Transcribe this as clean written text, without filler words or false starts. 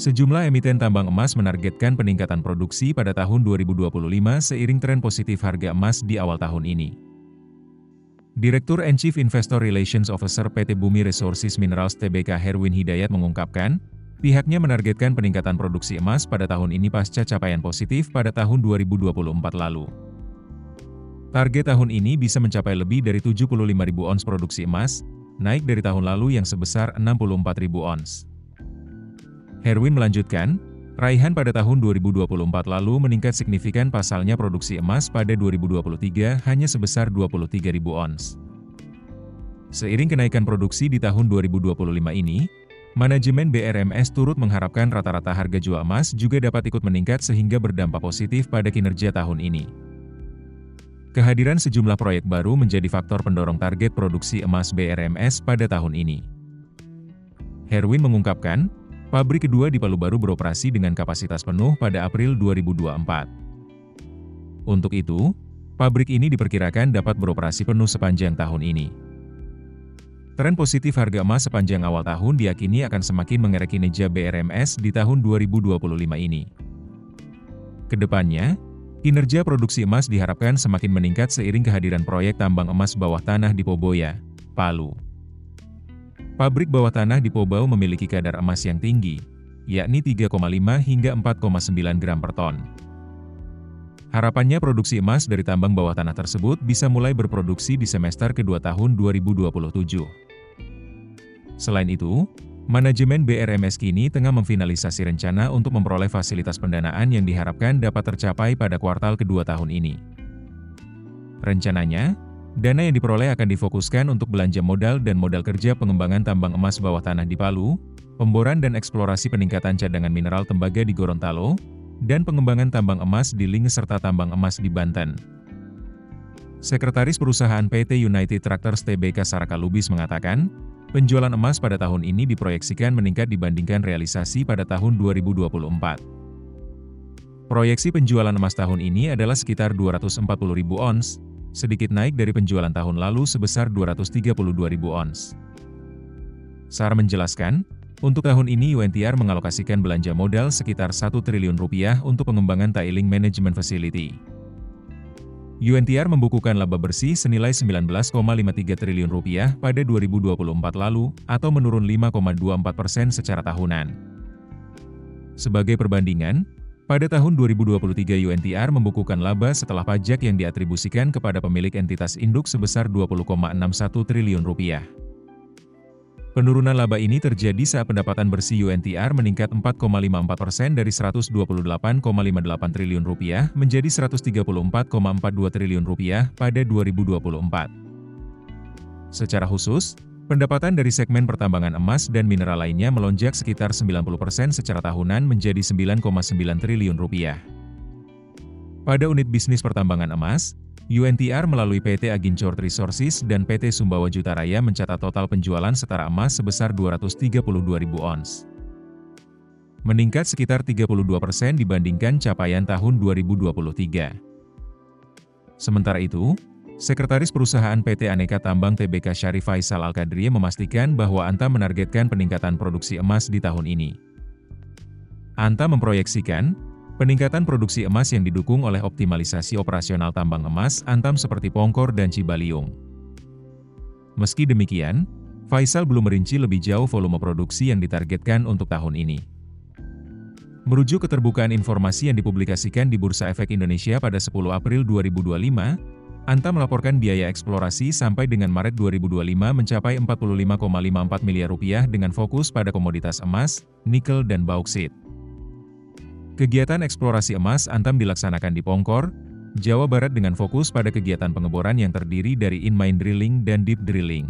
Sejumlah emiten tambang emas menargetkan peningkatan produksi pada tahun 2025 seiring tren positif harga emas di awal tahun ini. Direktur and Chief Investor Relations Officer PT Bumi Resources Minerals Tbk Herwin Hidayat mengungkapkan, pihaknya menargetkan peningkatan produksi emas pada tahun ini pasca capaian positif pada tahun 2024 lalu. Target tahun ini bisa mencapai lebih dari 75.000 ons produksi emas, naik dari tahun lalu yang sebesar 64.000 ons. Herwin melanjutkan, raihan pada tahun 2024 lalu meningkat signifikan pasalnya produksi emas pada 2023 hanya sebesar 23.000 ons. Seiring kenaikan produksi di tahun 2025 ini, manajemen BRMS turut mengharapkan rata-rata harga jual emas juga dapat ikut meningkat sehingga berdampak positif pada kinerja tahun ini. Kehadiran sejumlah proyek baru menjadi faktor pendorong target produksi emas BRMS pada tahun ini. Herwin mengungkapkan, pabrik kedua di Palu baru beroperasi dengan kapasitas penuh pada April 2024. Untuk itu, pabrik ini diperkirakan dapat beroperasi penuh sepanjang tahun ini. Tren positif harga emas sepanjang awal tahun diyakini akan semakin mengerek kinerja BRMS di tahun 2025 ini. Kedepannya, kinerja produksi emas diharapkan semakin meningkat seiring kehadiran proyek tambang emas bawah tanah di Poboya, Palu. Pabrik bawah tanah di Pobau memiliki kadar emas yang tinggi, yakni 3,5 hingga 4,9 gram per ton. Harapannya produksi emas dari tambang bawah tanah tersebut bisa mulai berproduksi di semester kedua tahun 2027. Selain itu, manajemen BRMS kini tengah memfinalisasi rencana untuk memperoleh fasilitas pendanaan yang diharapkan dapat tercapai pada kuartal kedua tahun ini. Rencananya, dana yang diperoleh akan difokuskan untuk belanja modal dan modal kerja pengembangan tambang emas bawah tanah di Palu, pemboran dan eksplorasi peningkatan cadangan mineral tembaga di Gorontalo, dan pengembangan tambang emas di Linge serta tambang emas di Banten. Sekretaris Perusahaan PT United Tractors Tbk Saraka Lubis mengatakan, penjualan emas pada tahun ini diproyeksikan meningkat dibandingkan realisasi pada tahun 2024. Proyeksi penjualan emas tahun ini adalah sekitar 240.000 ons, sedikit naik dari penjualan tahun lalu sebesar 232.000 ons. SAR menjelaskan, untuk tahun ini UNTR mengalokasikan belanja modal sekitar 1 triliun rupiah untuk pengembangan Tailing Management Facility. UNTR membukukan laba bersih senilai 19,53 triliun rupiah pada 2024 lalu, atau menurun 5,24% secara tahunan. Sebagai perbandingan, pada tahun 2023 UNTR membukukan laba setelah pajak yang diatribusikan kepada pemilik entitas induk sebesar 20,61 triliun rupiah. Penurunan laba ini terjadi saat pendapatan bersih UNTR meningkat 4,54% dari 128,58 triliun rupiah menjadi 134,42 triliun rupiah pada 2024. Secara khusus, pendapatan dari segmen pertambangan emas dan mineral lainnya melonjak sekitar 90% secara tahunan menjadi 9,9 triliun rupiah. Pada unit bisnis pertambangan emas, UNTR melalui PT Agincourt Resources dan PT Sumbawa Jutaraya mencatat total penjualan setara emas sebesar 232.000 ons. Meningkat sekitar 32% dibandingkan capaian tahun 2023. Sementara itu, Sekretaris Perusahaan PT Aneka Tambang Tbk Syarif Faisal Al-Qadri memastikan bahwa Antam menargetkan peningkatan produksi emas di tahun ini. Antam memproyeksikan, peningkatan produksi emas yang didukung oleh optimalisasi operasional tambang emas Antam seperti Pongkor dan Cibaliung. Meski demikian, Faisal belum merinci lebih jauh volume produksi yang ditargetkan untuk tahun ini. Merujuk keterbukaan informasi yang dipublikasikan di Bursa Efek Indonesia pada 10 April 2025, Antam melaporkan biaya eksplorasi sampai dengan Maret 2025 mencapai 45,54 miliar rupiah dengan fokus pada komoditas emas, nikel dan bauksit. Kegiatan eksplorasi emas Antam dilaksanakan di Pongkor, Jawa Barat dengan fokus pada kegiatan pengeboran yang terdiri dari in-mine drilling dan deep drilling.